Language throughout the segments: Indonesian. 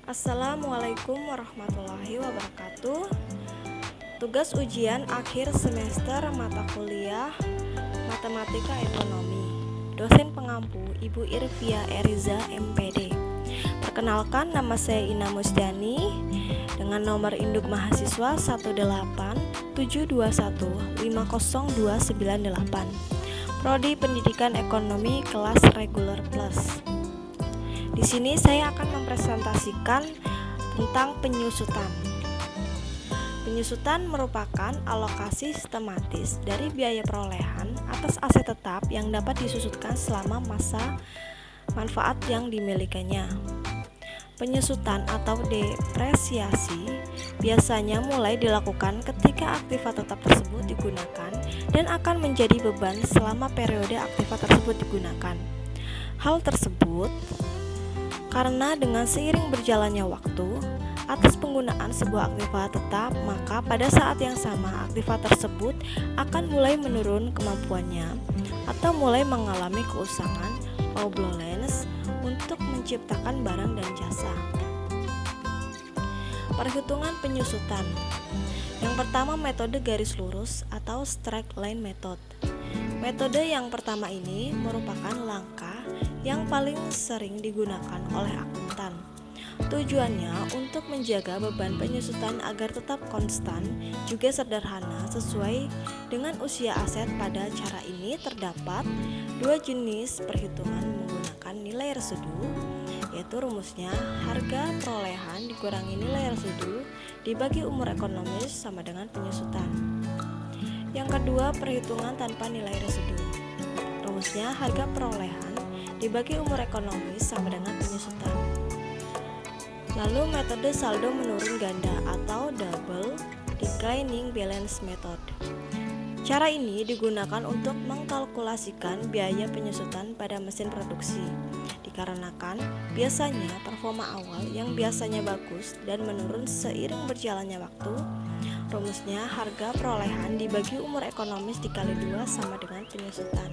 Assalamualaikum warahmatullahi wabarakatuh. Tugas ujian akhir semester mata kuliah Matematika Ekonomi. Dosen pengampu Ibu Irvia Eriza MPD. Perkenalkan, nama saya Ina Musdiani dengan nomor induk mahasiswa 18721502998. Prodi Pendidikan Ekonomi kelas reguler plus. Di sini saya akan mempresentasikan tentang penyusutan. Penyusutan merupakan alokasi sistematis dari biaya perolehan atas aset tetap yang dapat disusutkan selama masa manfaat yang dimilikinya. Penyusutan atau depresiasi biasanya mulai dilakukan ketika aktiva tetap tersebut digunakan dan akan menjadi beban selama periode aktiva tersebut digunakan. Hal tersebut karena dengan seiring berjalannya waktu atas penggunaan sebuah aktiva tetap, maka pada saat yang sama aktiva tersebut akan mulai menurun kemampuannya atau mulai mengalami keusangan obsolescence untuk menciptakan barang dan jasa. Perhitungan penyusutan. Yang pertama, metode garis lurus atau straight line method. Metode yang pertama ini merupakan langkah yang paling sering digunakan oleh akuntan. Tujuannya untuk menjaga beban penyusutan agar tetap konstan, juga sederhana sesuai dengan usia aset. Pada cara ini terdapat dua jenis perhitungan menggunakan nilai residu, yaitu rumusnya harga perolehan dikurangi nilai residu dibagi umur ekonomis sama dengan penyusutan. Yang kedua, perhitungan tanpa nilai residu. Rumusnya harga perolehan dibagi umur ekonomis sama dengan penyusutan. Lalu metode saldo menurun ganda atau double declining balance method. Cara ini digunakan untuk mengkalkulasikan biaya penyusutan pada mesin produksi, dikarenakan biasanya performa awal yang biasanya bagus dan menurun seiring berjalannya waktu. Rumusnya harga perolehan dibagi umur ekonomis dikali 2 sama dengan penyusutan.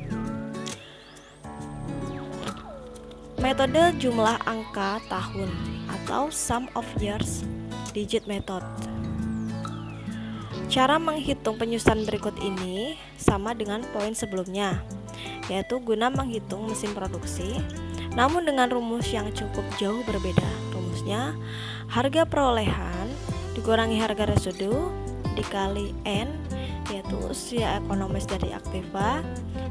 Metode jumlah angka tahun atau sum of years digit method. Cara menghitung penyusutan berikut ini sama dengan poin sebelumnya, yaitu guna menghitung mesin produksi, namun dengan rumus yang cukup jauh berbeda. Rumusnya harga perolehan dikurangi harga residu dikali N, yaitu usia ekonomis dari aktiva,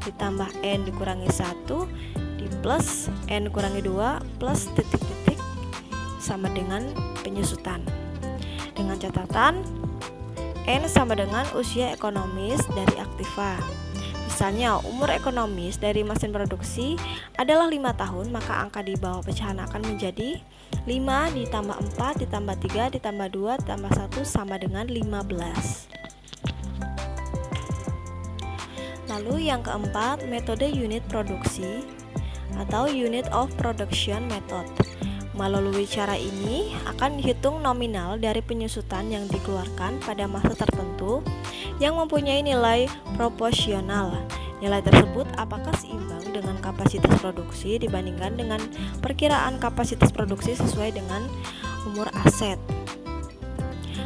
ditambah N dikurangi 1 di plus N kurangi 2 plus titik-titik sama dengan penyusutan, dengan catatan N sama dengan usia ekonomis dari aktiva. Misalnya umur ekonomis dari mesin produksi adalah 5 tahun, maka angka di bawah pecahan akan menjadi 5 ditambah 4 ditambah 3 ditambah 2 ditambah 1 sama dengan 15. Lalu yang keempat, metode unit produksi atau unit of production method. Melalui cara ini akan dihitung nominal dari penyusutan yang dikeluarkan pada masa tertentu yang mempunyai nilai proporsional. Nilai tersebut apakah seimbang dengan kapasitas produksi dibandingkan dengan perkiraan kapasitas produksi sesuai dengan umur aset.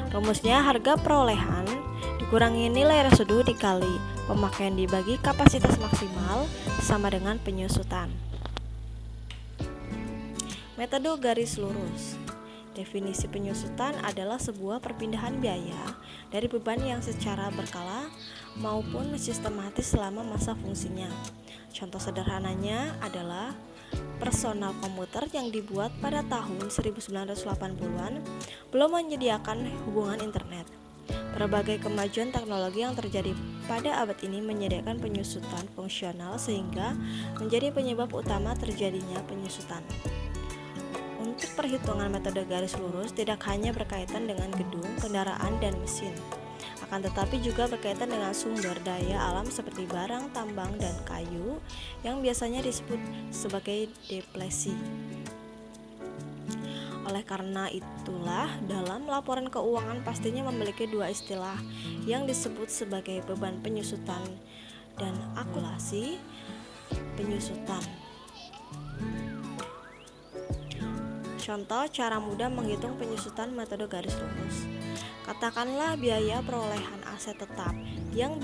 Rumusnya harga perolehan dikurangi nilai residu dikali pemakaian dibagi kapasitas maksimal sama dengan penyusutan. Metode garis lurus. Definisi penyusutan adalah sebuah perpindahan biaya dari beban yang secara berkala maupun sistematis selama masa fungsinya. Contoh sederhananya adalah personal komputer yang dibuat pada tahun 1980-an belum menyediakan hubungan internet. Berbagai kemajuan teknologi yang terjadi pada abad ini menyediakan penyusutan fungsional sehingga menjadi penyebab utama terjadinya penyusutan. Untuk perhitungan metode garis lurus tidak hanya berkaitan dengan gedung, kendaraan, dan mesin, akan tetapi juga berkaitan dengan sumber daya alam seperti barang, tambang, dan kayu yang biasanya disebut sebagai depresi. Oleh karena itulah, dalam laporan keuangan pastinya memiliki dua istilah yang disebut sebagai beban penyusutan dan akumulasi penyusutan. Contoh cara mudah menghitung penyusutan metode garis lurus. Katakanlah biaya perolehan aset tetap yang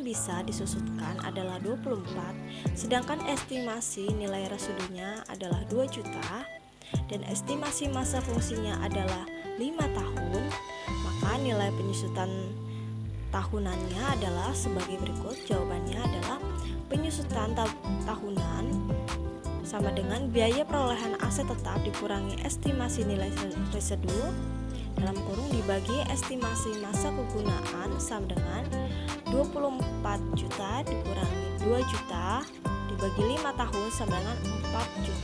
bisa disusutkan adalah 24, sedangkan estimasi nilai residunya adalah 2 juta dan estimasi masa fungsinya adalah 5 tahun, maka nilai penyusutan tahunannya adalah sebagai berikut. Jawabannya adalah penyusutan tahunan sama dengan biaya perolehan aset tetap dikurangi estimasi nilai residu dalam kurung dibagi estimasi masa kegunaan sama dengan 24 juta dikurangi 2 juta dibagi 5 tahun sama dengan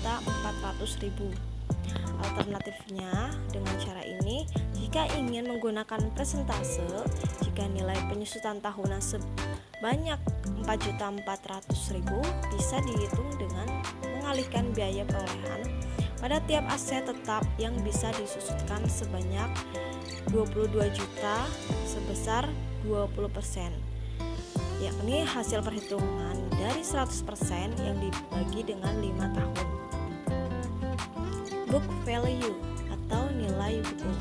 4.400.000. Alternatifnya dengan cara ini, jika ingin menggunakan persentase, jika nilai penyusutan tahunan sebanyak 4.400.000 bisa dihitung dengan mengalihkan biaya perolehan pada tiap aset tetap yang bisa disusutkan sebanyak 22 juta sebesar 20%, yakni hasil perhitungan dari 100% yang dibagi dengan 5 tahun. Book value atau nilai buku.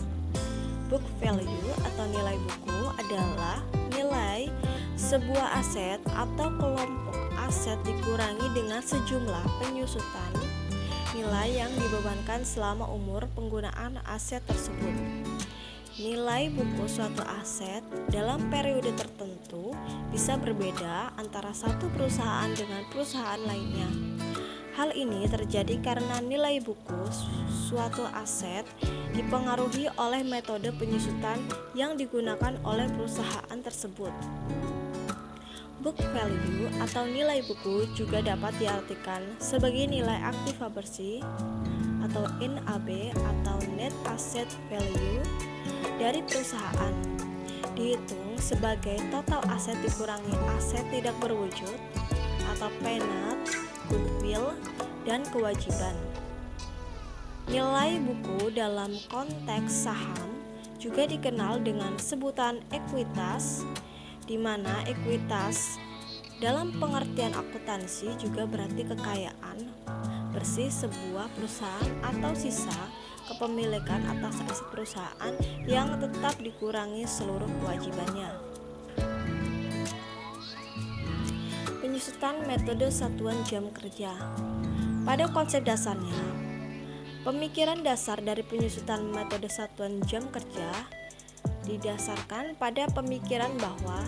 Book value atau nilai buku adalah nilai sebuah aset atau kelompok aset dikurangi dengan sejumlah penyusutan nilai yang dibebankan selama umur penggunaan aset tersebut. Nilai buku suatu aset dalam periode tertentu bisa berbeda antara satu perusahaan dengan perusahaan lainnya. Hal ini terjadi karena nilai buku suatu aset dipengaruhi oleh metode penyusutan yang digunakan oleh perusahaan tersebut. Book value atau nilai buku juga dapat diartikan sebagai nilai aktiva bersih atau NAB atau net asset value dari perusahaan, dihitung sebagai total aset dikurangi aset tidak berwujud atau PNAT, goodwill, dan kewajiban. Nilai buku dalam konteks saham juga dikenal dengan sebutan ekuitas, di mana ekuitas dalam pengertian akuntansi juga berarti kekayaan bersih sebuah perusahaan atau sisa kepemilikan atas aset perusahaan yang tetap dikurangi seluruh kewajibannya. Penyusutan metode satuan jam kerja. Pada konsep dasarnya, pemikiran dasar dari penyusutan metode satuan jam kerja didasarkan pada pemikiran bahwa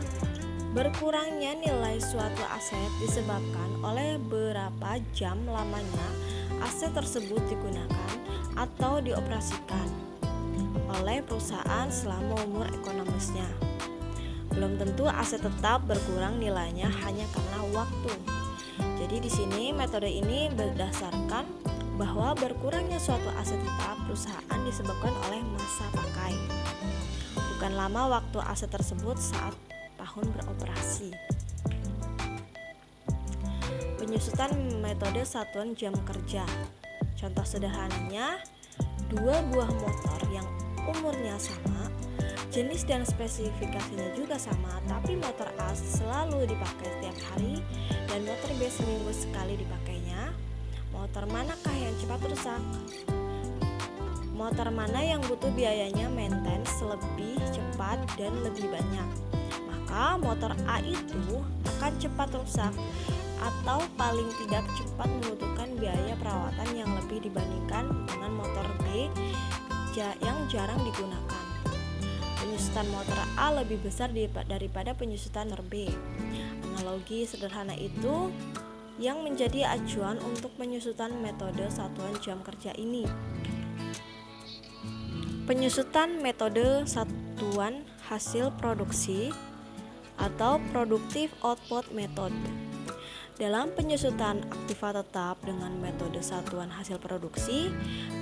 berkurangnya nilai suatu aset disebabkan oleh berapa jam lamanya aset tersebut digunakan atau dioperasikan oleh perusahaan selama umur ekonomisnya. Belum tentu aset tetap berkurang nilainya hanya karena waktu. Jadi di sini metode ini berdasarkan bahwa berkurangnya suatu aset tetap perusahaan disebabkan oleh masa pakai, bukan lama waktu aset tersebut saat tahun beroperasi. Penyusutan metode satuan jam kerja. Contoh sederhananya, 2 buah motor yang umurnya sama, jenis dan spesifikasinya juga sama, tapi motor A selalu dipakai setiap hari dan motor B seminggu sekali dipakainya. Motor manakah yang cepat rusak? Motor mana yang butuh biayanya maintenance lebih cepat dan lebih banyak? Maka motor A itu akan cepat rusak atau paling tidak cepat membutuhkan biaya perawatan yang lebih dibandingkan dengan motor B yang jarang digunakan. Penyusutan motor A lebih besar daripada penyusutan motor B. Analogi sederhana itu yang menjadi acuan untuk penyusutan metode satuan jam kerja ini. Penyusutan metode satuan hasil produksi atau productive output method. Dalam penyusutan aktiva tetap dengan metode satuan hasil produksi,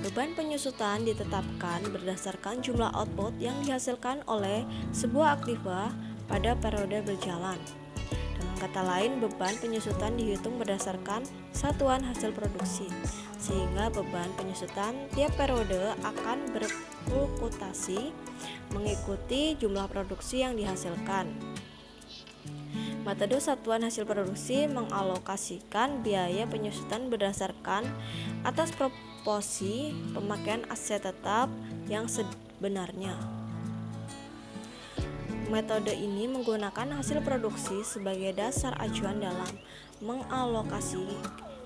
beban penyusutan ditetapkan berdasarkan jumlah output yang dihasilkan oleh sebuah aktiva pada periode berjalan. Dengan kata lain, beban penyusutan dihitung berdasarkan satuan hasil produksi, sehingga beban penyusutan tiap periode akan berfluktuasi mengikuti jumlah produksi yang dihasilkan. Metode satuan hasil produksi mengalokasikan biaya penyusutan berdasarkan atas proporsi pemakaian aset tetap yang sebenarnya. Metode ini menggunakan hasil produksi sebagai dasar acuan dalam mengalokasi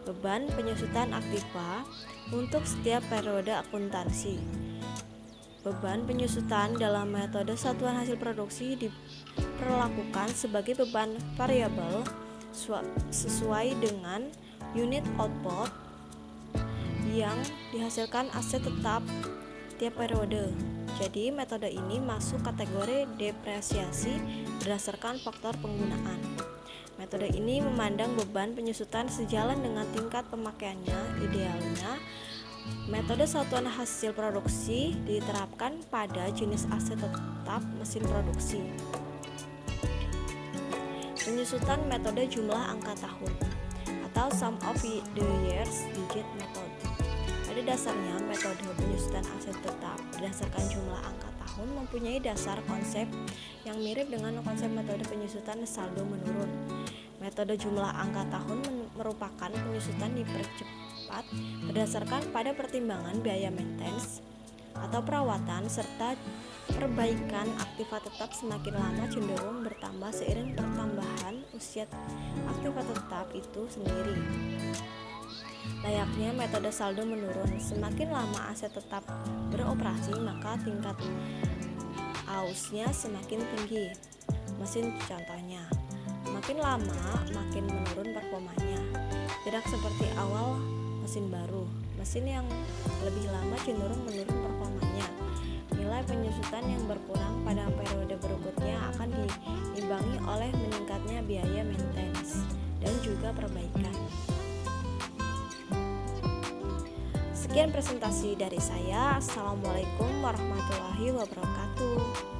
beban penyusutan aktiva untuk setiap periode akuntansi. Beban penyusutan dalam metode satuan hasil produksi diperlakukan sebagai beban variabel sesuai dengan unit output yang dihasilkan aset tetap tiap periode. Jadi metode ini masuk kategori depresiasi berdasarkan faktor penggunaan. Metode ini memandang beban penyusutan sejalan dengan tingkat pemakaiannya. Idealnya, metode satuan hasil produksi diterapkan pada jenis aset tetap mesin produksi. Penyusutan metode jumlah angka tahun atau sum of the years digit method. Pada dasarnya, metode penyusutan aset tetap berdasarkan jumlah angka tahun mempunyai dasar konsep yang mirip dengan konsep metode penyusutan saldo menurun. Metode jumlah angka tahun merupakan penyusutan dipercepat berdasarkan pada pertimbangan biaya maintenance atau perawatan serta perbaikan aktiva tetap semakin lama cenderung bertambah seiring pertambahan usia aktiva tetap itu sendiri. Layaknya metode saldo menurun, semakin lama aset tetap beroperasi maka tingkat ausnya semakin tinggi. Mesin contohnya, makin lama makin menurun performanya. Tidak seperti awal mesin baru, mesin yang lebih lama cenderung menurun performanya. Nilai penyusutan yang berkurang pada periode berikutnya akan diimbangi oleh meningkatnya biaya maintenance dan juga perbaikan. Sekian presentasi dari saya. Assalamualaikum warahmatullahi wabarakatuh.